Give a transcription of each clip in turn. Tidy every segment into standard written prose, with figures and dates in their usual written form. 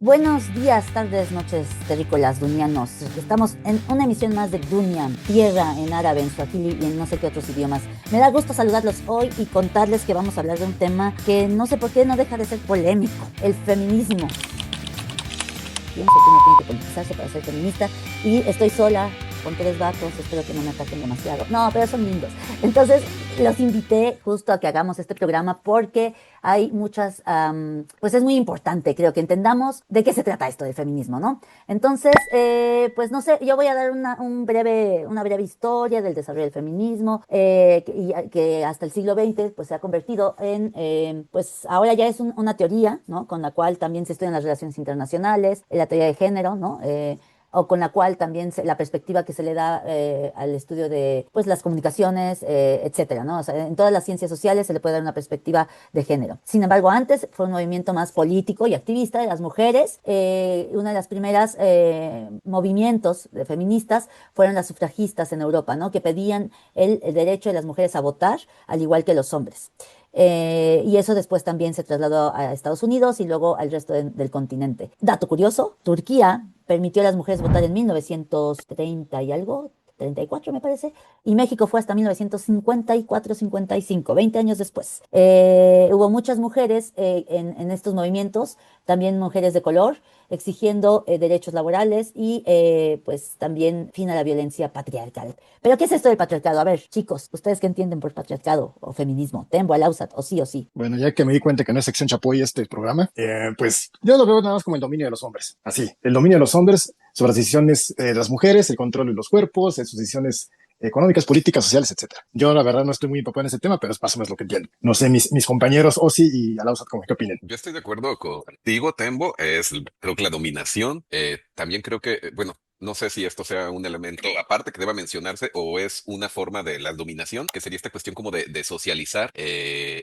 Buenos días, tardes, noches, terrícolas, dunianos. Estamos en una emisión más de Dunia, tierra en árabe, en suajili y en no sé qué otros idiomas. Me da gusto saludarlos hoy y contarles que vamos a hablar de un tema que no sé por qué no deja de ser polémico, el feminismo. Pienso que uno tiene que politizarse para ser feminista y estoy sola con 3 vatos, espero que no me ataquen demasiado. No, pero son lindos. Entonces, los invité justo a que hagamos este programa porque hay muchas, pues es muy importante, creo que entendamos de qué se trata esto del feminismo, ¿no? Entonces, pues no sé, yo voy a dar una breve historia del desarrollo del feminismo, que hasta el siglo XX pues, se ha convertido en, pues ahora ya es una teoría, ¿no? Con la cual también se estudian las relaciones internacionales, la teoría de género, ¿no? O con la cual también la perspectiva que se le da al estudio de pues, las comunicaciones, etcétera, ¿no? O sea, en todas las ciencias sociales se le puede dar una perspectiva de género. Sin embargo, antes fue un movimiento más político y activista de las mujeres. Una de las primeras movimientos de feministas fueron las sufragistas en Europa, ¿no? Que pedían el derecho de las mujeres a votar, al igual que los hombres. Y eso después también se trasladó a Estados Unidos y luego al resto del continente. Dato curioso, Turquía permitió a las mujeres votar en 1930 y algo, 34 me parece, y México fue hasta 1954-55, 20 años después. Hubo muchas mujeres en estos movimientos, también mujeres de color, exigiendo derechos laborales y pues también fin a la violencia patriarcal. ¿Pero qué es esto del patriarcado? A ver, chicos, ¿ustedes qué entienden por patriarcado o feminismo? Tembo, Alausat, o sí o sí. Bueno, ya que me di cuenta que no es sección Chapoy este programa, pues yo lo veo nada más como el dominio de los hombres. Así, el dominio de los hombres sobre las decisiones de las mujeres, el control de los cuerpos, sus decisiones económicas, políticas, sociales, etcétera. Yo la verdad no estoy muy empapado en ese tema, pero es más o menos lo que entiendo. No sé, mis compañeros Osi y Alausat, ¿qué opinen? Yo estoy de acuerdo contigo, Tembo. Creo que la dominación. También creo que, bueno, no sé si esto sea un elemento aparte que deba mencionarse o es una forma de la dominación, que sería esta cuestión como de socializar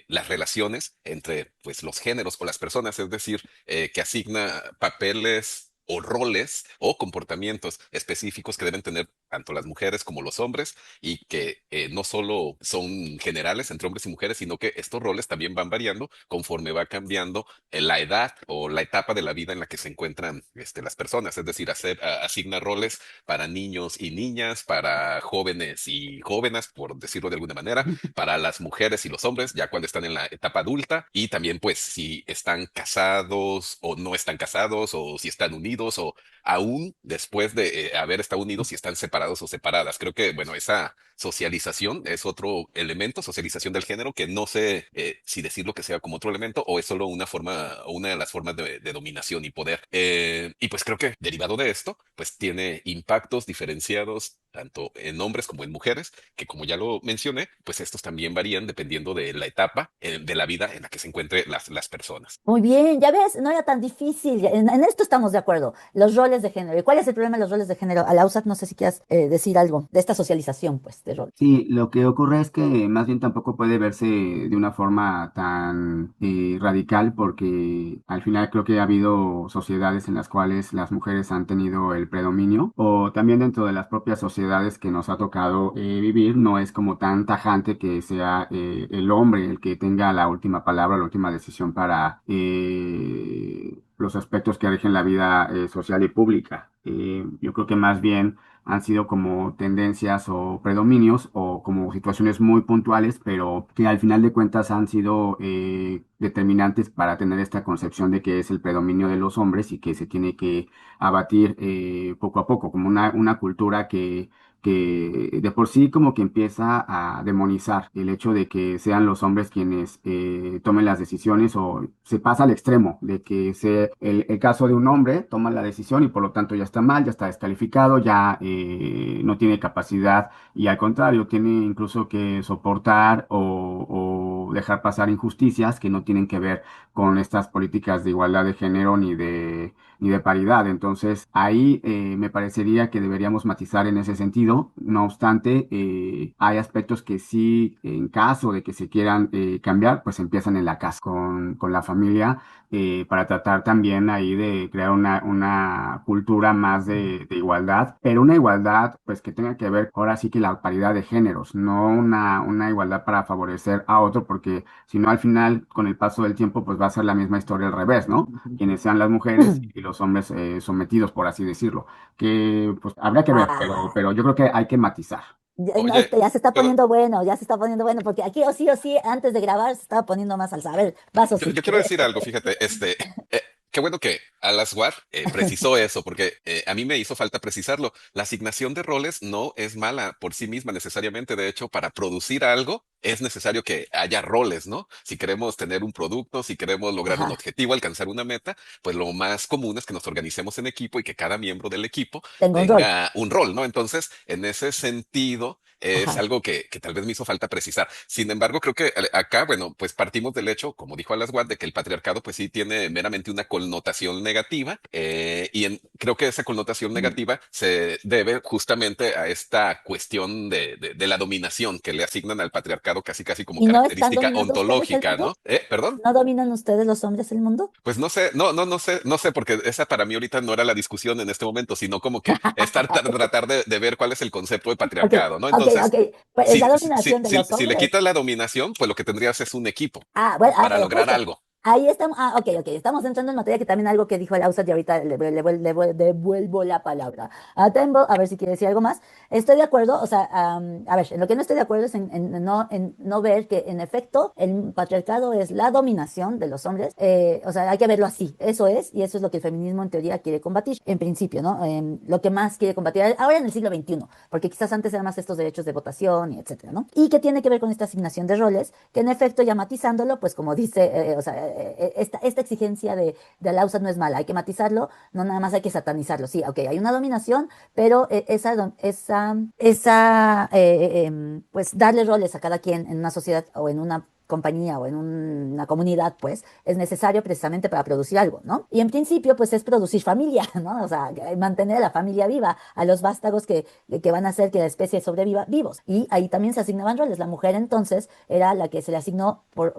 las relaciones entre, pues, los géneros o las personas, es decir, que asigna papeles o roles o comportamientos específicos que deben tener tanto las mujeres como los hombres y que no solo son generales entre hombres y mujeres, sino que estos roles también van variando conforme va cambiando la edad o la etapa de la vida en la que se encuentran las personas. Es decir, asigna roles para niños y niñas, para jóvenes y jóvenes, por decirlo de alguna manera, para las mujeres y los hombres, ya cuando están en la etapa adulta, y también pues si están casados o no están casados, o si están unidos, o aún después de haber estado unidos, si están separados o separadas. Creo que, bueno, esa socialización es otro elemento, socialización del género, que no sé si decirlo que sea como otro elemento o es solo una forma o una de las formas de dominación y poder. Y pues creo que derivado de esto, pues tiene impactos diferenciados tanto en hombres como en mujeres, que como ya lo mencioné, pues estos también varían dependiendo de la etapa de la vida en la que se encuentren las personas. Muy bien, ya ves, no era tan difícil. En esto estamos de acuerdo. Los roles de género. ¿Y cuál es el problema de los roles de género? Alausat, no sé si quieras decir algo de esta socialización, pues, de roles. Sí, lo que ocurre es que más bien tampoco puede verse de una forma tan radical porque al final creo que ha habido sociedades en las cuales las mujeres han tenido el predominio o también dentro de las propias sociedades que nos ha tocado vivir no es como tan tajante que sea el hombre el que tenga la última palabra, la última decisión para los aspectos que rigen la vida social y pública. Yo creo que más bien han sido como tendencias o predominios o como situaciones muy puntuales, pero que al final de cuentas han sido determinantes para tener esta concepción de que es el predominio de los hombres y que se tiene que abatir poco a poco, como una cultura que de por sí como que empieza a demonizar el hecho de que sean los hombres quienes tomen las decisiones o se pasa al extremo de que sea el caso de un hombre toma la decisión y por lo tanto ya está mal, ya está descalificado, ya no tiene capacidad y al contrario tiene incluso que soportar o dejar pasar injusticias que no tienen que ver con estas políticas de igualdad de género ni de paridad. Entonces, ahí me parecería que deberíamos matizar en ese sentido. No obstante, hay aspectos que sí, en caso de que se quieran cambiar, pues empiezan en la casa, con la familia, para tratar también ahí de crear una cultura más de igualdad, pero una igualdad pues que tenga que ver ahora sí que la paridad de géneros, no una igualdad para favorecer a otro, porque si no, al final, con el paso del tiempo, pues va a ser la misma historia al revés, ¿no? Quienes sean las mujeres y los hombres sometidos, por así decirlo, que pues habrá que ver, Ah, pero yo creo que hay que matizar. no, Oye, ya se está ¿puedo? poniendo bueno, ya se está poniendo bueno, porque aquí o sí, antes de grabar se estaba poniendo más al saber. Vas o sí. Yo quiero decir algo, fíjate, qué bueno que Alaswar precisó eso, porque a mí me hizo falta precisarlo. La asignación de roles no es mala por sí misma necesariamente. De hecho, para producir algo es necesario que haya roles, ¿no? Si queremos tener un producto, si queremos lograr un Ajá, objetivo, alcanzar una meta, pues lo más común es que nos organicemos en equipo y que cada miembro del equipo tengo un rol. tenga un rol, ¿no? Entonces, en ese sentido, es Ajá. algo que tal vez me hizo falta precisar. Sin embargo, creo que acá, bueno, pues partimos del hecho, como dijo Alas Watt, de que el patriarcado pues sí tiene meramente una connotación negativa creo que esa connotación negativa se debe justamente a esta cuestión de la dominación que le asignan al patriarcado casi casi como ¿Y no están característica dominando ustedes el ontológica, mundo? ¿no? ¿Perdón? ¿No dominan ustedes los hombres el mundo? Pues no sé, no sé, porque esa para mí ahorita no era la discusión en este momento, sino como que tratar de ver cuál es el concepto de Ok, patriarcado, ¿no? ok. Entonces, Pues es la dominación de los si le hombres. quitas la dominación, pues lo que tendrías es un equipo Ah, bueno, para pero lograr justo. algo. Ahí estamos. Ah, ok. Estamos entrando en materia que también algo que dijo el Ausat y ahorita devuelvo la palabra a Tembo, a ver si quiere decir algo más. Estoy de acuerdo, o sea, a ver, en lo que no estoy de acuerdo es en no ver que en efecto el patriarcado es la dominación de los hombres. O sea, hay que verlo así. Eso es, y eso es lo que el feminismo en teoría quiere combatir, en principio, ¿no? Lo que más quiere combatir ahora en el siglo XXI, porque quizás antes eran más estos derechos de votación y etcétera, ¿no? Y que tiene que ver con esta asignación de roles, que en efecto ya matizándolo, pues como dice, o sea, esta exigencia de la USAD no es mala, hay que matizarlo, no nada más hay que satanizarlo. Sí, ok, hay una dominación, pero pues darle roles a cada quien en una sociedad o en una compañía o en una comunidad, pues, es necesario precisamente para producir algo, ¿no? Y en principio, pues, es producir familia, ¿no? O sea, mantener a la familia viva, a los vástagos que van a hacer que la especie sobreviva vivos. Y ahí también se asignaban roles. La mujer entonces era la que se le asignó por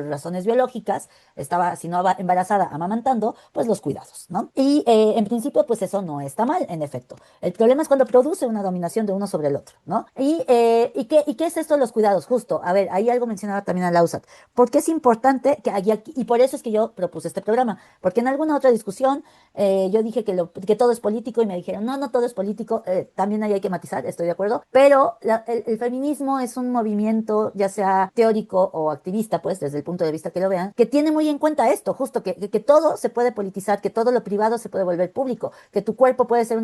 razones biológicas, estaba, si no embarazada, amamantando, pues los cuidados, ¿no? Y en principio, pues eso no está mal, en efecto. El problema es cuando produce una dominación de uno sobre el otro, ¿no? ¿Y qué es esto de los cuidados? Justo, a ver, ahí algo mencionaba también a Lausat, porque es importante que aquí, y por eso es que yo propuse este programa, porque en alguna otra discusión yo dije que todo es político y me dijeron, no todo es político, también ahí hay que matizar, estoy de acuerdo, pero el feminismo es un movimiento, ya sea teórico o activista, pues desde el punto de vista que lo vean, que tiene muy en cuenta esto, justo que todo se puede politizar, que todo lo privado se puede volver público, que tu cuerpo puede ser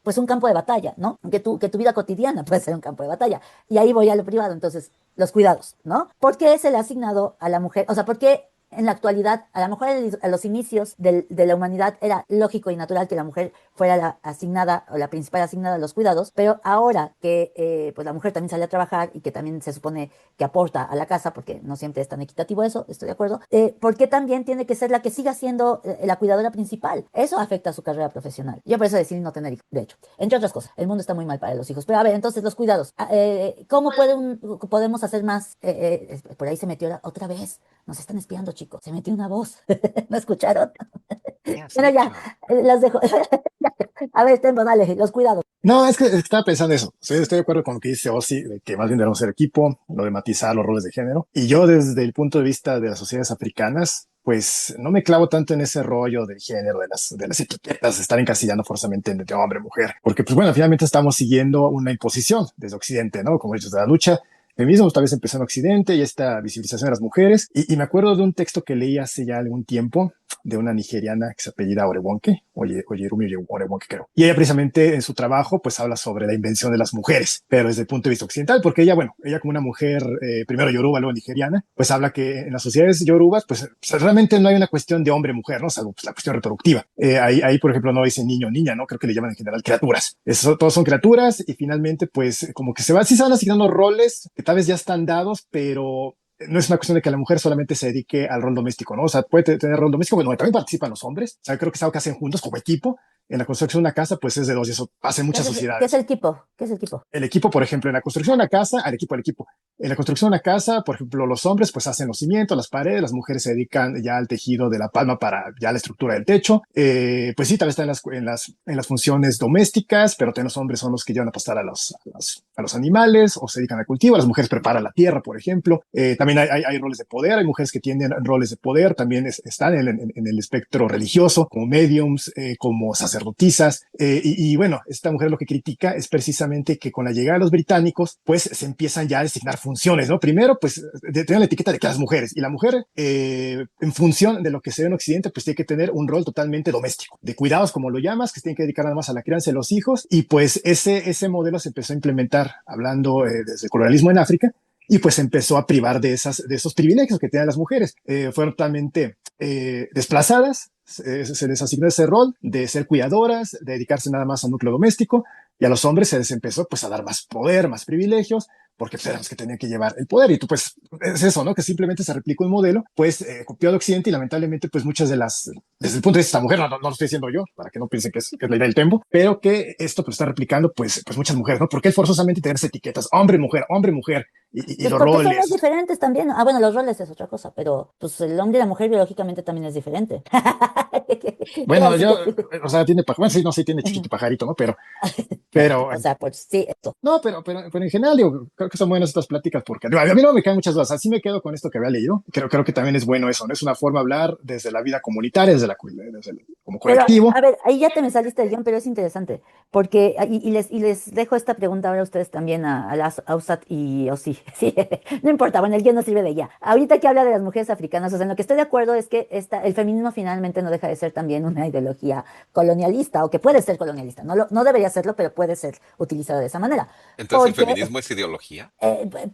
pues un campo de batalla, ¿no? Que tu vida cotidiana puede ser un campo de batalla. Y ahí voy a lo privado, entonces, los cuidados, ¿no? ¿Por qué se le ha asignado a la mujer? O sea, ¿por qué en la actualidad, a lo mejor a los inicios de la humanidad era lógico y natural que la mujer fuera la asignada o la principal asignada a los cuidados, pero ahora que pues la mujer también sale a trabajar y que también se supone que aporta a la casa, porque no siempre es tan equitativo eso, estoy de acuerdo, ¿por qué también tiene que ser la que siga siendo la cuidadora principal? Eso afecta a su carrera profesional. Yo por eso decidí no tener hijos, de hecho, entre otras cosas. El mundo está muy mal para los hijos. Pero a ver, entonces los cuidados. ¿Cómo podemos hacer más? Por ahí se metió otra vez. Nos están espiando, chicos. Se metió una voz. ¿No escucharon? ¿Qué has Bueno, ya, hecho? las dejo. A ver, Tempo, dale, los cuidados. No, es que estaba pensando eso. Estoy de acuerdo con lo que dice Ozzy, de que más bien debemos ser equipo, lo de matizar los roles de género. Y yo, desde el punto de vista de las sociedades africanas, pues no me clavo tanto en ese rollo del género, de las etiquetas, de estar encasillando forzosamente entre hombre y mujer. Porque, pues bueno, finalmente estamos siguiendo una imposición desde Occidente, ¿no? Como he dicho, de la lucha. Feminismo tal vez empezó en Occidente y esta visibilización de las mujeres. Y me acuerdo de un texto que leí hace ya algún tiempo de una nigeriana que se apellida Orewonke, Oyerumi Orewonke, creo. Y ella precisamente en su trabajo pues habla sobre la invención de las mujeres, pero desde el punto de vista occidental, porque ella, bueno, ella como una mujer primero yoruba, luego nigeriana, pues habla que en las sociedades yorubas pues realmente no hay una cuestión de hombre-mujer, ¿no? Salvo pues, la cuestión reproductiva. Ahí, por ejemplo, no dice niño o niña, ¿no? Creo que le llaman en general criaturas. Todos son criaturas y finalmente pues como que sí se van asignando roles que tal vez ya están dados, pero no es una cuestión de que la mujer solamente se dedique al rol doméstico, ¿no? O sea, puede tener rol doméstico, bueno, también participan los hombres. O sea, creo que es algo que hacen juntos como equipo. En la construcción de una casa, pues es de dos y eso pasa en muchas ¿Qué es sociedades. el equipo? ¿Qué es el equipo? El equipo, por ejemplo, en la construcción de una casa, al equipo. En la construcción de una casa, por ejemplo, los hombres pues hacen los cimientos, las paredes, las mujeres se dedican ya al tejido de la palma para ya la estructura del techo. Pues sí, tal vez están en las funciones domésticas, pero también los hombres son los que llevan a pastar a los animales o se dedican al cultivo. Las mujeres preparan la tierra, por ejemplo. También hay roles de poder, hay mujeres que tienen roles de poder, también están en el espectro religioso, como mediums, como sacerdotisas. Y bueno, esta mujer lo que critica es precisamente que con la llegada de los británicos, pues se empiezan ya a designar funciones, ¿no? Primero, pues tienen la etiqueta de que las mujeres, y la mujer, en función de lo que se ve en Occidente, pues tiene que tener un rol totalmente doméstico, de cuidados, como lo llamas, que se tiene que dedicar nada más a la crianza de los hijos, y pues ese modelo se empezó a implementar hablando desde el colonialismo en África, y pues empezó a privar de esos privilegios que tenían las mujeres. Fueron totalmente desplazadas, se les asignó ese rol de ser cuidadoras, de dedicarse nada más al núcleo doméstico, y a los hombres se les empezó pues a dar más poder, más privilegios, porque pues, eran los que tenían que llevar el poder. Y tú pues es eso, ¿no? Que simplemente se replicó un modelo, pues copiado de Occidente, y lamentablemente pues muchas de desde el punto de vista de esta mujer, no lo estoy diciendo yo, para que no piensen que es la idea del tempo, pero que esto pues está replicando pues muchas mujeres, ¿no? Porque forzosamente tener esas etiquetas, hombre, mujer, y Pues los porque somos roles. diferentes también. Ah, bueno, los roles es otra cosa, pero pues el hombre y la mujer biológicamente también es diferente. Bueno, Así yo, que, o sea, tiene, bueno, sí, no sé, tiene chiquito y pajarito, ¿no? Pero o sea, pues sí, esto. no, pero en general, digo, creo que son buenas estas pláticas porque digo, a mí no me quedan muchas dudas. Así me quedo con esto que había leído. Creo que también es bueno eso, ¿no? Es una forma de hablar desde la vida comunitaria, como Pero, colectivo. a ver, ahí ya te me saliste del guión, pero es interesante, porque, y les dejo esta pregunta ahora a ustedes también, a las Ausat y Osi, sí, no importa, bueno, el guión no sirve de ya. Ahorita que habla de las mujeres africanas, o sea, en lo que estoy de acuerdo es que el feminismo finalmente no deja de ser también una ideología colonialista, o que puede ser colonialista, no debería serlo, pero puede ser utilizado de esa manera, Entonces, ¿el porque feminismo es ideología?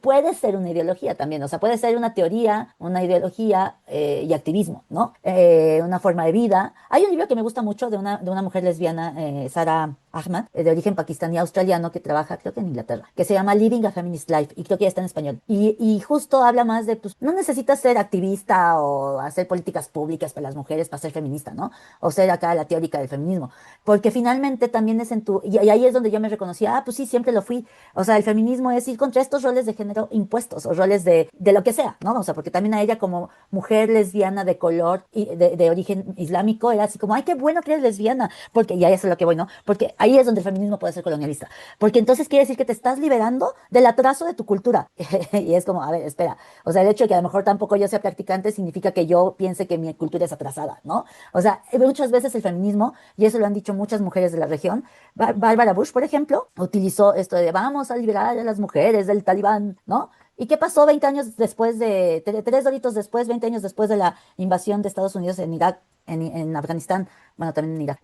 puede ser una ideología también, o sea, puede ser una teoría, una ideología y activismo, ¿no? Una forma de vida. Hay un libro que me gusta mucho de una mujer lesbiana, Sara Ahmad, de origen pakistaní australiano, que trabaja, creo que en Inglaterra, que se llama Living a Feminist Life, y creo que ya está en español. Y justo habla más de, pues, no necesitas ser activista o hacer políticas públicas para las mujeres para ser feminista, ¿no? O ser acá la teórica del feminismo, porque finalmente también es y ahí es donde yo me reconocía, pues sí, siempre lo fui. O sea, el feminismo es ir contra estos roles de género impuestos o roles de lo que sea, ¿no? O sea, porque también a ella como mujer lesbiana de color y de origen islámico era así como, ay, qué bueno que eres lesbiana, porque ya es a lo que voy, ¿no? Porque ahí es donde el feminismo puede ser colonialista, porque entonces quiere decir que te estás liberando del atraso de tu cultura. Y es como, a ver, espera, o sea, el hecho de que a lo mejor tampoco yo sea practicante significa que yo piense que mi cultura es atrasada, ¿no? O sea, muchas veces el feminismo, y eso lo han dicho muchas mujeres de la región, Bárbara Bush, por ejemplo, utilizó esto de vamos a liberar a las mujeres del talibán, ¿no? ¿Y qué pasó 20 años después tres doritos después, 20 años después de la invasión de Estados Unidos en Irak, en Afganistán, bueno, también en Irak,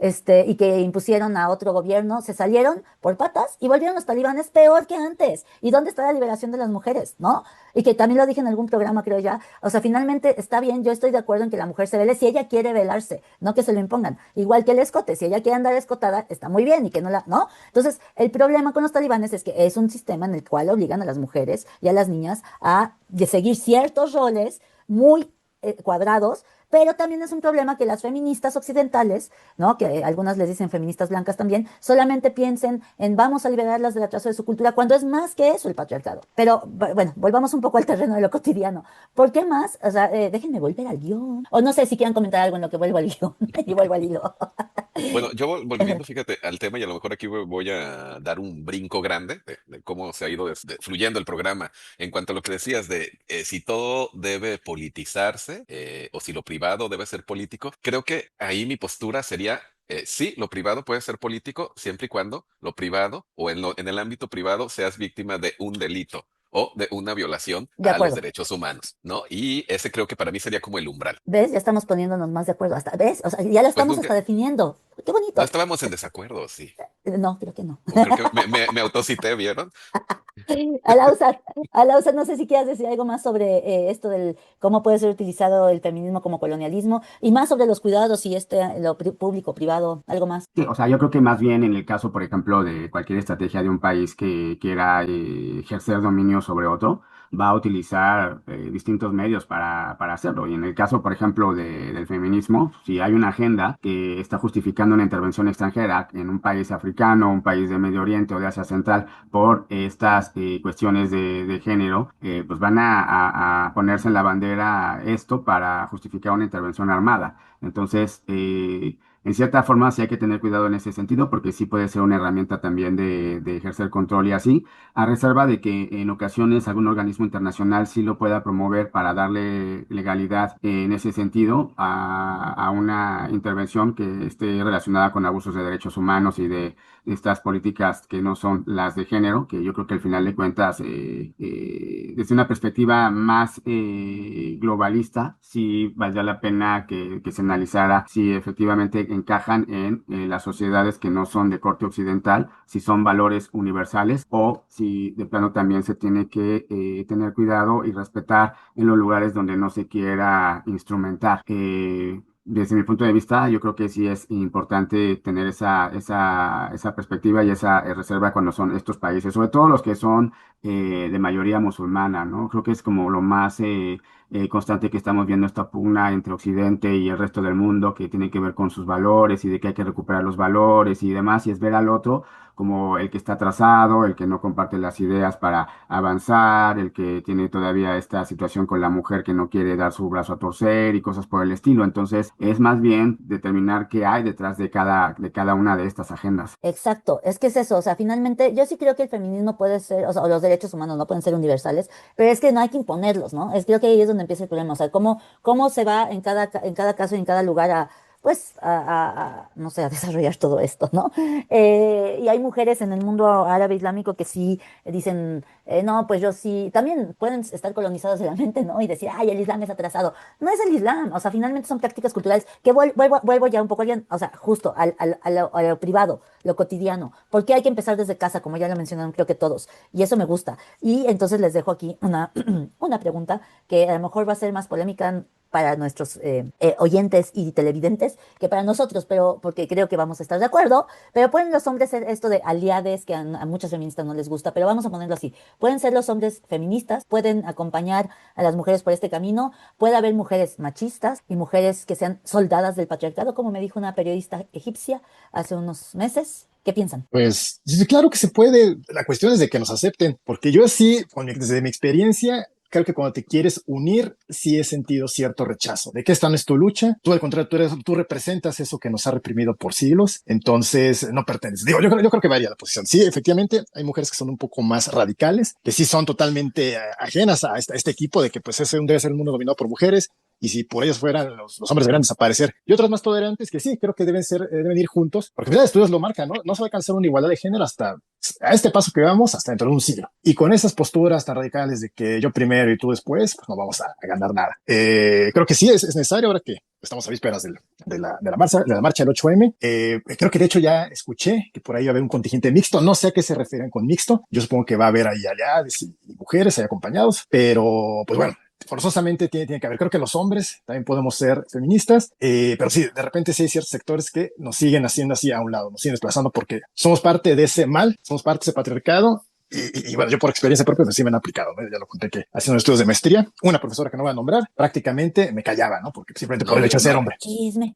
y que impusieron a otro gobierno, se salieron por patas y volvieron los talibanes peor que antes? ¿Y dónde está la liberación de las mujeres, no? Y que también lo dije en algún programa, creo ya. O sea, finalmente está bien, yo estoy de acuerdo en que la mujer se vele si ella quiere velarse, no que se lo impongan. Igual que el escote, si ella quiere andar escotada, está muy bien y que ¿no? Entonces, el problema con los talibanes es que es un sistema en el cual obligan a las mujeres y a las niñas a seguir ciertos roles muy cuadrados, pero también es un problema que las feministas occidentales, ¿no? Que algunas les dicen feministas blancas también, solamente piensen en vamos a liberarlas del atraso de su cultura, cuando es más que eso el patriarcado. Pero bueno, volvamos un poco al terreno de lo cotidiano. ¿Por qué más? O sea, déjenme volver al guión. O no sé si quieran comentar algo en lo que vuelvo al guión y vuelvo al hilo. Bueno, yo volviendo, fíjate, al tema, y a lo mejor aquí voy a dar un brinco grande de cómo se ha ido fluyendo el programa en cuanto a lo que decías de si todo debe politizarse o si lo privado debe ser político. Creo que ahí mi postura sería, sí, lo privado puede ser político siempre y cuando lo privado o en el ámbito privado seas víctima de un delito o de una violación De a los acuerdo. derechos humanos, ¿no? Y ese creo que para mí sería como el umbral. ¿Ves? Ya estamos poniéndonos más de acuerdo. ¿Ves? O sea, ya lo Pues estamos nunca, hasta definiendo. Qué no bonito. estábamos en desacuerdo, sí. No, creo que no. O creo que me autocité, ¿vieron? Alausa, Alausa, no sé si quieras decir algo más sobre esto del cómo puede ser utilizado el feminismo como colonialismo y más sobre los cuidados y lo público, privado, algo más. Sí, o sea, yo creo que más bien en el caso, por ejemplo, de cualquier estrategia de un país que quiera ejercer dominio sobre otro, va a utilizar distintos medios para hacerlo. Y en el caso, por ejemplo, del feminismo, si hay una agenda que está justificando una intervención extranjera en un país africano, un país de Medio Oriente o de Asia Central por estas cuestiones de género, pues van a ponerse en la bandera esto para justificar una intervención armada. Entonces, en cierta forma sí hay que tener cuidado en ese sentido porque sí puede ser una herramienta también de ejercer control y así, a reserva de que en ocasiones algún organismo internacional sí lo pueda promover para darle legalidad en ese sentido a una intervención que esté relacionada con abusos de derechos humanos y de estas políticas que no son las de género, que yo creo que al final de cuentas, desde una perspectiva más globalista, sí valdría la pena que se analizara si efectivamente encajan en las sociedades que no son de corte occidental, si son valores universales o si de plano también se tiene que tener cuidado y respetar en los lugares donde no se quiera instrumentar. Desde mi punto de vista, yo creo que sí es importante tener esa perspectiva y esa reserva cuando son estos países, sobre todo los que son de mayoría musulmana, ¿no? Creo que es como lo más constante que estamos viendo esta pugna entre Occidente y el resto del mundo que tiene que ver con sus valores y de que hay que recuperar los valores y demás, y es ver al otro como el que está atrasado, el que no comparte las ideas para avanzar, el que tiene todavía esta situación con la mujer que no quiere dar su brazo a torcer y cosas por el estilo. Entonces, es más bien determinar qué hay detrás de cada una de estas agendas. Exacto, es que es eso, o sea, finalmente yo sí creo que el feminismo puede ser, o sea, o los derechos humanos no pueden ser universales, pero es que no hay que imponerlos, ¿no? Creo que ahí es donde empieza el problema, o sea, cómo se va en cada caso y en cada lugar a, pues, no sé, a desarrollar todo esto, ¿no? Y hay mujeres en el mundo árabe islámico que sí dicen, no, pues yo sí, también pueden estar colonizados de la mente, ¿no? Y decir, ay, el Islam es atrasado. No es el Islam, o sea, finalmente son prácticas culturales que vuelvo ya un poco, o sea, justo a lo privado, lo cotidiano, porque hay que empezar desde casa, como ya lo mencionaron, creo que todos, y eso me gusta. Y entonces les dejo aquí una pregunta que a lo mejor va a ser más polémica para nuestros oyentes y televidentes que para nosotros, pero porque creo que vamos a estar de acuerdo, pero pueden los hombres ser esto de aliades que a muchas feministas no les gusta, pero vamos a ponerlo así, pueden ser los hombres feministas, pueden acompañar a las mujeres por este camino, puede haber mujeres machistas y mujeres que sean soldadas del patriarcado, como me dijo una periodista egipcia hace unos meses. ¿Qué piensan? Pues sí, claro que se puede. La cuestión es de que nos acepten, porque yo sí, desde mi experiencia, creo que cuando te quieres unir, sí he sentido cierto rechazo, de que esta no es tu lucha, tú al contrario, tú representas eso que nos ha reprimido por siglos, entonces no perteneces. Digo, yo creo que varía la posición. Sí, efectivamente, hay mujeres que son un poco más radicales, que sí son totalmente ajenas a este equipo de que pues ese debe ser un mundo dominado por mujeres, y si por ellos fueran, los hombres deberían desaparecer. Y otras más tolerantes que sí, creo que deben ir juntos, porque los estudios lo marcan, ¿no? No se va a alcanzar una igualdad de género hasta a este paso que vamos, hasta dentro de un siglo. Y con esas posturas tan radicales de que yo primero y tú después, pues no vamos a ganar nada. Creo que sí es necesario ahora que estamos a vísperas de la marcha del 8M. Creo que de hecho ya escuché que por ahí va a haber un contingente mixto. No sé a qué se refieren con mixto. Yo supongo que va a haber ahí aliados y mujeres ahí acompañados, pero pues bueno, forzosamente tiene que haber. Creo que los hombres también podemos ser feministas, pero sí, de repente sí hay ciertos sectores que nos siguen haciendo así a un lado, nos siguen desplazando porque somos parte de ese mal, somos parte de ese patriarcado. Y bueno, yo por experiencia propia, pues sí me han aplicado, ¿no? Ya lo conté que haciendo estudios de maestría, una profesora que no voy a nombrar, prácticamente me callaba, ¿no? Porque simplemente por el hecho de ser hombre. Chisme.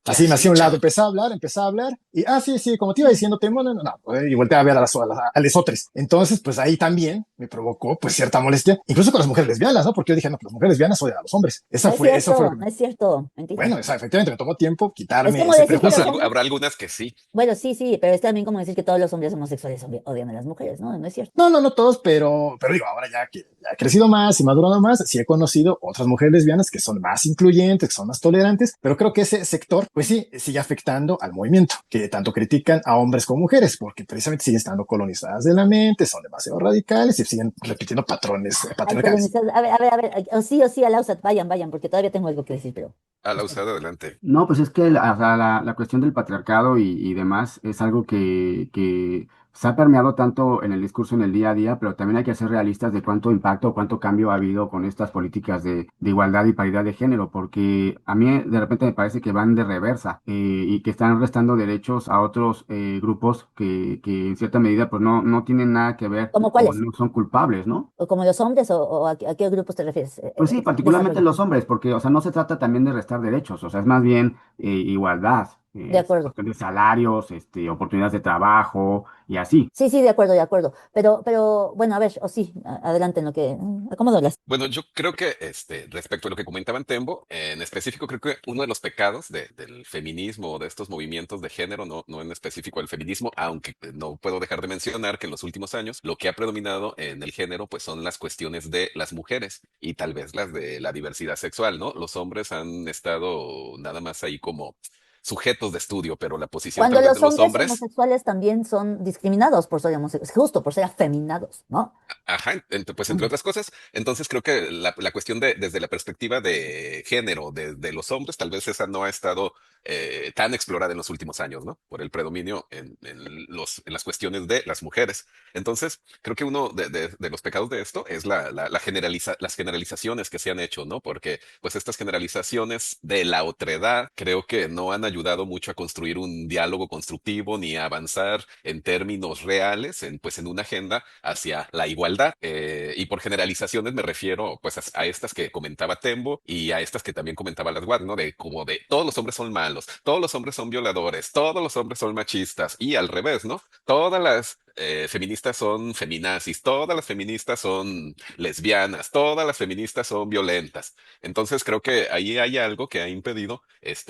Así me hacía a un lado, empezaba a hablar, y sí, como te iba diciendo, y volteé a ver a los otros. Entonces, pues ahí también me provocó, pues, cierta molestia, incluso con las mujeres lesbianas, ¿no? Porque yo dije, no, pues las mujeres lesbianas odian a los hombres. Eso fue lo que no es cierto, mentira. Bueno, efectivamente me tomó tiempo quitarme como ese decir que prejuicio. Pues habrá algunas que sí. Bueno, sí, pero es también como decir que todos los hombres homosexuales odian a las mujeres, ¿no? No es cierto. No todos, pero digo, ahora ya que ya he crecido más y madurado más, sí he conocido otras mujeres lesbianas que son más incluyentes, que son más tolerantes, pero creo que ese sector, pues sí, sigue afectando al movimiento, que tanto critican a hombres como mujeres, porque precisamente siguen estando colonizadas de la mente, son demasiado radicales y siguen repitiendo patrones patriarcales. A ver, o sí, Alausat, vayan, porque todavía tengo algo que decir, pero... A la usada, adelante. No, pues es que la cuestión del patriarcado y demás es algo que se ha permeado tanto en el discurso en el día a día, pero también hay que ser realistas de cuánto impacto, cuánto cambio ha habido con estas políticas de igualdad y paridad de género, porque a mí de repente me parece que van de reversa y que están restando derechos a otros grupos que en cierta medida pues no tienen nada que ver ¿Cómo o cuáles? no son culpables, ¿no? ¿O como los hombres o a qué grupos te refieres? Pues sí, particularmente Desarrolla. los hombres, porque, o sea, no se trata también de restar derechos, o sea, es más bien igualdad. De acuerdo. cuestión de salarios, oportunidades de trabajo y así. Sí, sí, de acuerdo, de acuerdo. Pero, bueno, a ver, o sí, adelante en lo que acomodo las. Bueno, yo creo que respecto a lo que comentaban Tembo, en específico creo que uno de los pecados del feminismo o de estos movimientos de género, no en específico el feminismo, aunque no puedo dejar de mencionar que en los últimos años lo que ha predominado en el género pues son las cuestiones de las mujeres y tal vez las de la diversidad sexual, ¿no? Los hombres han estado nada más ahí como sujetos de estudio, pero la posición Cuando tal vez de los los hombres hombres. homosexuales también son discriminados por ser homosexuales, justo por ser afeminados, ¿no? Ajá, pues entre Ujú, otras cosas, entonces creo que la cuestión desde la perspectiva de género de los hombres, tal vez esa no ha estado tan explorada en los últimos años, ¿no? Por el predominio en las cuestiones de las mujeres. Entonces, creo que uno de los pecados de esto es las generalizaciones que se han hecho, ¿no? Porque pues estas generalizaciones de la otredad creo que no han ayudado mucho a construir un diálogo constructivo ni a avanzar en términos reales, pues en una agenda hacia la igualdad. Y por generalizaciones me refiero pues a estas que comentaba Tembo y a estas que también comentaba las Watt, ¿no? De como de todos los hombres son malos, todos los hombres son violadores, todos los hombres son machistas y al revés, ¿no? Todas las feministas son feminazis, todas las feministas son lesbianas, todas las feministas son violentas. Entonces creo que ahí hay algo que ha impedido,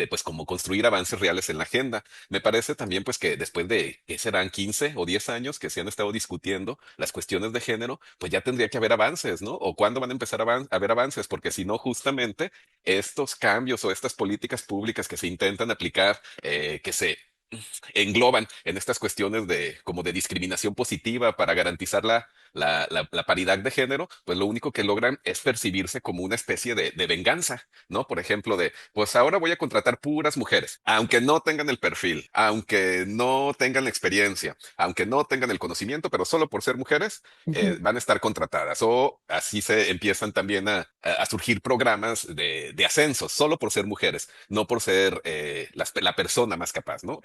pues como construir avances reales en la agenda. Me parece también pues que después de, ¿qué serán? 15 o 10 años que se han estado discutiendo las cuestiones de género, pues ya tendría que haber avances, ¿no? O cuándo van a empezar a haber avances, porque si no, justamente estos cambios o estas políticas públicas que se intentan aplicar, que se engloban en estas cuestiones de como de discriminación positiva para garantizar la paridad de género, pues lo único que logran es percibirse como una especie de venganza, ¿no? Por ejemplo, pues ahora voy a contratar puras mujeres, aunque no tengan el perfil, aunque no tengan la experiencia, aunque no tengan el conocimiento, pero solo por ser mujeres, ujú. van a estar contratadas. O así se empiezan también a surgir programas de ascensos, solo por ser mujeres, no por ser la persona más capaz, ¿no?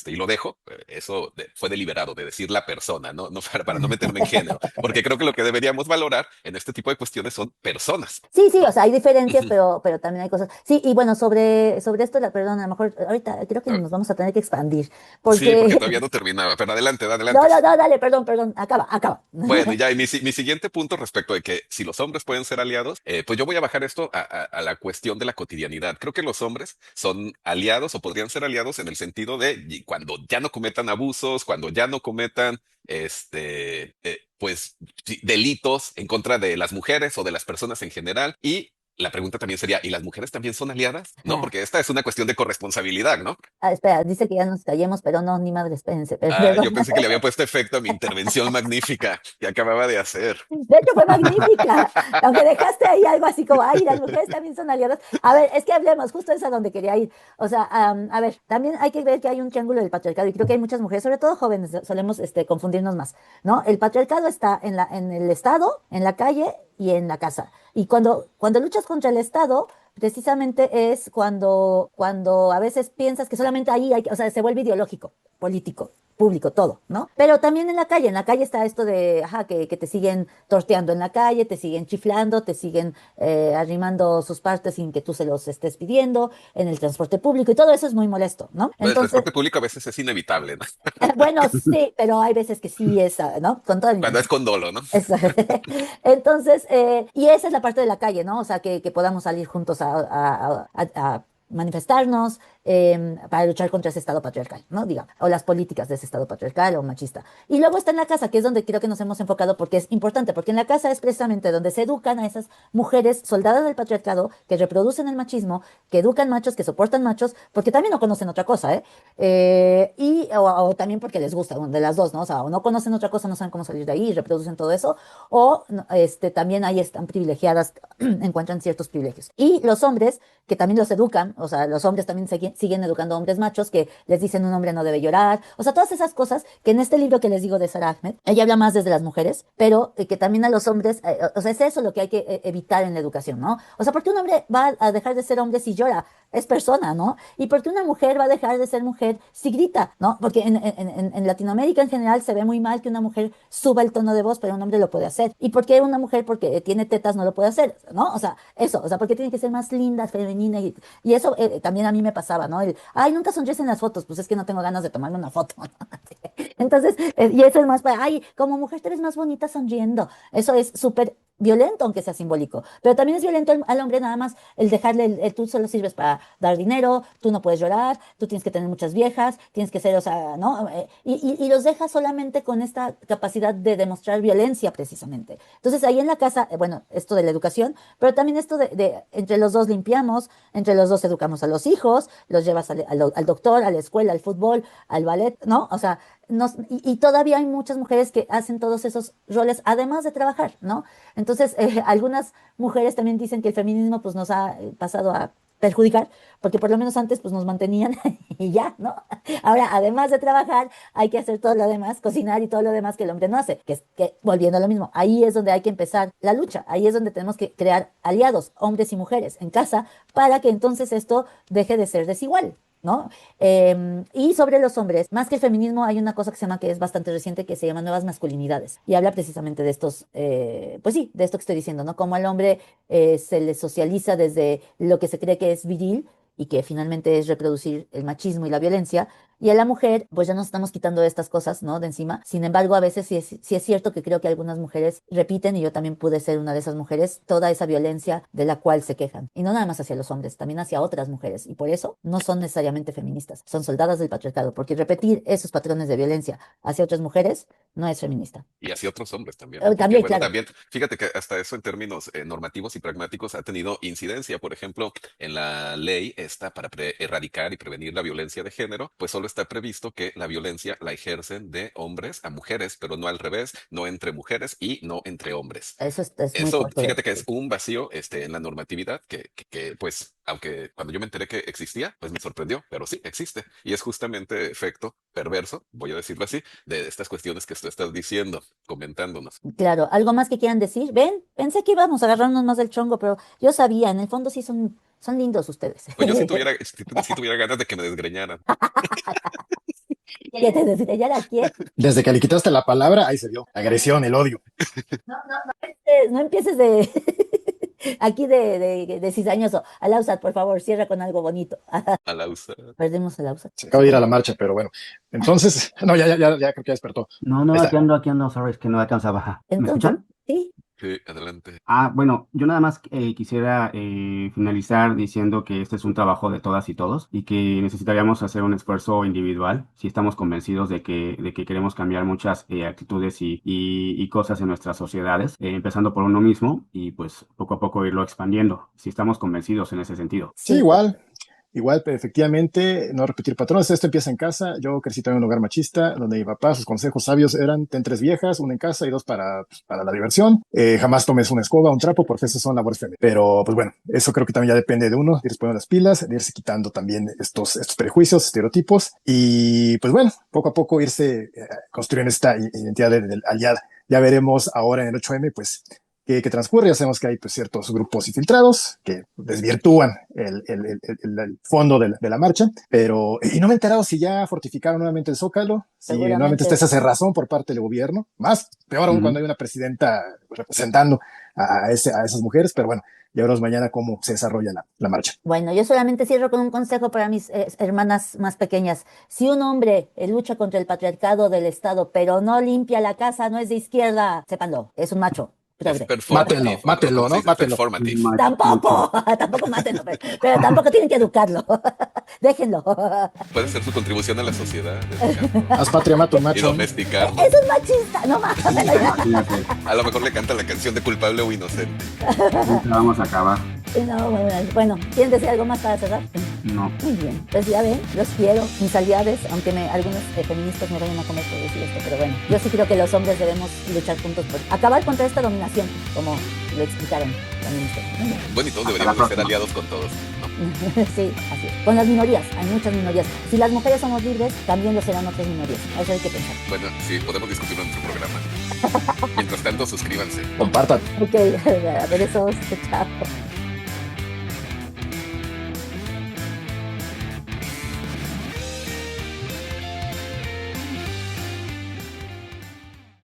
Y lo dejo, eso fue deliberado de decir la persona, ¿no? No para no meterme en género, porque creo que lo que deberíamos valorar en este tipo de cuestiones son personas. Sí, sí, o sea, hay diferencias, Ujú. pero también hay cosas. Sí, y bueno, sobre esto, perdón, a lo mejor ahorita creo que Ah, nos vamos a tener que expandir, sí, porque porque, todavía no terminaba, pero adelante, no, adelante. no, no, dale, perdón, acaba, acaba. Bueno, ya, y mi siguiente punto respecto de que si los hombres pueden ser aliados, pues yo voy a bajar esto a la cuestión de la cotidianidad. Creo que los hombres son aliados o podrían ser aliados en el sentido de cuando ya no cometan abusos, cuando ya no cometan, pues, sí, delitos en contra de las mujeres o de las personas en general. Y la pregunta también sería, ¿y las mujeres también son aliadas? ¿No? Ah, Porque esta es una cuestión de corresponsabilidad, ¿no? espera, dice que ya nos callemos, pero no, ni madre, espérense, Ah, perdón. yo pensé que le había puesto efecto a mi intervención magnífica que acababa de hacer. De hecho, fue magnífica, aunque dejaste ahí algo así como, ay, las mujeres también son aliadas. A ver, es que hablemos, justo es a donde quería ir. O sea, a ver, también hay que ver que hay un triángulo del patriarcado y creo que hay muchas mujeres, sobre todo jóvenes, solemos confundirnos más, ¿no? El patriarcado está en el Estado, en la calle y en la casa. Y cuando luchas contra el Estado, precisamente es cuando a veces piensas que solamente ahí o sea, se vuelve ideológico, político, público, todo, ¿no? Pero también en la calle está esto de, ajá, que te siguen torteando en la calle, te siguen chiflando, te siguen arrimando sus partes sin que tú se los estés pidiendo, en el transporte público, y todo eso es muy molesto, ¿no? Bueno, el Entonces, transporte público a veces es inevitable, ¿no? bueno, sí, pero hay veces que sí es, ¿no? Con todo el Cuando es con dolo, ¿no? eso. Entonces, y esa es la parte de la calle, ¿no? O sea, que podamos salir juntos a manifestarnos para luchar contra ese estado patriarcal, ¿no? Digamos, o las políticas de ese estado patriarcal o machista. Y luego está en la casa, que es donde creo que nos hemos enfocado porque es importante, porque en la casa es precisamente donde se educan a esas mujeres soldadas del patriarcado que reproducen el machismo, que educan machos, que soportan machos, porque también no conocen otra cosa, ¿eh? O también porque les gusta, de las dos, ¿no? O sea, o no conocen otra cosa, no saben cómo salir de ahí y reproducen todo eso, o no, también ahí están privilegiadas, encuentran ciertos privilegios. Y los hombres, que también los educan, o sea, los hombres también siguen educando a hombres machos que les dicen un hombre no debe llorar, o sea, todas esas cosas que en este libro que les digo de Sarah Ahmed, ella habla más desde las mujeres, pero que también a los hombres, o sea, es eso lo que hay que evitar en la educación, ¿no? O sea, porque un hombre va a dejar de ser hombre si llora, es persona, ¿no? ¿Y por qué una mujer va a dejar de ser mujer si grita, ¿no? Porque en Latinoamérica en general se ve muy mal que una mujer suba el tono de voz, pero un hombre lo puede hacer. ¿Y por qué una mujer, porque tiene tetas, no lo puede hacer, ¿no? O sea, eso, o sea, porque tiene que ser más linda, femenina, y eso también a mí me pasaba, ¿no? Ay, nunca sonríes en las fotos, pues es que no tengo ganas de tomarme una foto, ¿no? Entonces, y eso es más para, ay, como mujer te ves más bonita sonriendo. Eso es súper violento, aunque sea simbólico. Pero también es violento al hombre nada más el dejarle, tú solo sirves para dar dinero, tú no puedes llorar, tú tienes que tener muchas viejas, tienes que ser, o sea, ¿no? Y los deja solamente con esta capacidad de demostrar violencia, precisamente. Entonces, ahí en la casa, bueno, esto de la educación, pero también esto de entre los dos limpiamos, entre los dos educamos a los hijos, los llevas al doctor, a la escuela, al fútbol, al ballet, ¿no? O sea, y todavía hay muchas mujeres que hacen todos esos roles, además de trabajar, ¿no? Entonces, algunas mujeres también dicen que el feminismo pues, nos ha pasado a perjudicar, porque por lo menos antes pues, nos mantenían y ya, ¿no? Ahora, además de trabajar, hay que hacer todo lo demás, cocinar y todo lo demás que el hombre no hace, que volviendo a lo mismo, ahí es donde hay que empezar la lucha, ahí es donde tenemos que crear aliados, hombres y mujeres, en casa, para que entonces esto deje de ser desigual, ¿no? Y sobre los hombres, más que el feminismo, hay una cosa que se llama, que es bastante reciente, que se llama nuevas masculinidades. Y habla precisamente de estos, pues sí, de esto que estoy diciendo, ¿no? Cómo al hombre se le socializa desde lo que se cree que es viril y que finalmente es reproducir el machismo y la violencia. Y a la mujer, pues ya nos estamos quitando estas cosas, ¿no? De encima. Sin embargo, a veces sí es cierto que creo que algunas mujeres repiten, y yo también pude ser una de esas mujeres, toda esa violencia de la cual se quejan. Y no nada más hacia los hombres, también hacia otras mujeres. Y por eso no son necesariamente feministas, son soldadas del patriarcado, porque repetir esos patrones de violencia hacia otras mujeres no es feminista. Y hacia otros hombres también, ¿no? Porque, También, bueno, claro. también, fíjate que hasta eso en términos normativos y pragmáticos ha tenido incidencia. Por ejemplo, en la ley esta para erradicar y prevenir la violencia de género, pues solo está previsto que la violencia la ejercen de hombres a mujeres, pero no al revés, no entre mujeres y no entre hombres. Eso es muy Eso, fuerte. fíjate que es un vacío en la normatividad que, pues, aunque cuando yo me enteré que existía, pues me sorprendió, pero sí, existe. Y es justamente efecto perverso, voy a decirlo así, de estas cuestiones que tú estás diciendo, comentándonos. Claro, ¿algo más que quieran decir? Ven, pensé que íbamos a agarrarnos más del chongo, pero yo sabía, en el fondo sí son lindos ustedes. Pues yo si tuviera ganas de que me desgreñaran. ¿Qué te desgreñara quién? Desde que le quitaste la palabra, ahí se dio. Agresión, el odio. No empieces de aquí de cizañoso. Alauzat, por favor, cierra con algo bonito. A la usa. Perdimos a Alauzat. Se acaba de ir a la marcha, pero bueno. Entonces, no, ya creo que ya despertó. No, Ahí está. aquí ando, sorry, es que no alcanzaba. ¿Me Entonces, escuchan? sí, Sí, adelante. Bueno, yo nada más quisiera finalizar diciendo que este es un trabajo de todas y todos y que necesitaríamos hacer un esfuerzo individual si estamos convencidos de que queremos cambiar muchas actitudes y cosas en nuestras sociedades, empezando por uno mismo y pues poco a poco irlo expandiendo, si estamos convencidos en ese sentido. Sí, igual, pero efectivamente, no repetir patrones. Esto empieza en casa. Yo crecí también en un hogar machista, donde mi papá, sus consejos sabios eran: ten 3 viejas, una en casa y 2 para la diversión. Jamás tomes una escoba, un trapo, porque esas son labores femeninas. Pero, pues bueno, eso creo que también ya depende de uno, de irse poniendo las pilas, de irse quitando también estos prejuicios, estereotipos. Y, pues bueno, poco a poco irse construyendo esta identidad aliada. Ya veremos ahora en el 8M, pues, que transcurre. Ya sabemos que hay pues, ciertos grupos infiltrados que desvirtúan el fondo de la marcha, pero y no me he enterado si ya fortificaron nuevamente el Zócalo, si nuevamente está esa cerrazón por parte del gobierno, peor aún cuando hay una presidenta representando a esas mujeres, pero bueno, ya veremos mañana cómo se desarrolla la marcha. Bueno, yo solamente cierro con un consejo para mis hermanas más pequeñas. Si un hombre lucha contra el patriarcado del Estado, pero no limpia la casa, no es de izquierda, sépanlo, es un macho. Mátelo, ¿no? Mátelo. Tampoco mátenlo, pero tampoco tienen que educarlo. Déjenlo. Puede ser su contribución a la sociedad. Haz patria, mato, Y macho. domesticarlo. Eso es machista, no más. A lo mejor le canta la canción de culpable o inocente. Vamos a acabar. No, bueno, ¿quieren decir algo más para cerrar? No. Muy bien, pues ya ven, los quiero, mis aliados, aunque algunos feministas me vayan a comer por decir esto, pero bueno, yo sí creo que los hombres debemos luchar juntos por acabar contra esta dominación, como lo explicaron también ustedes. Bueno, y todos deberíamos de ser aliados con todos, ¿no? Sí, así es. Con las minorías, hay muchas minorías. Si las mujeres somos libres, también lo serán otras minorías. Eso hay que pensar. Bueno, sí, podemos discutirlo en nuestro programa. Mientras tanto, suscríbanse. Compartan. Ok, a ver, eso, chao.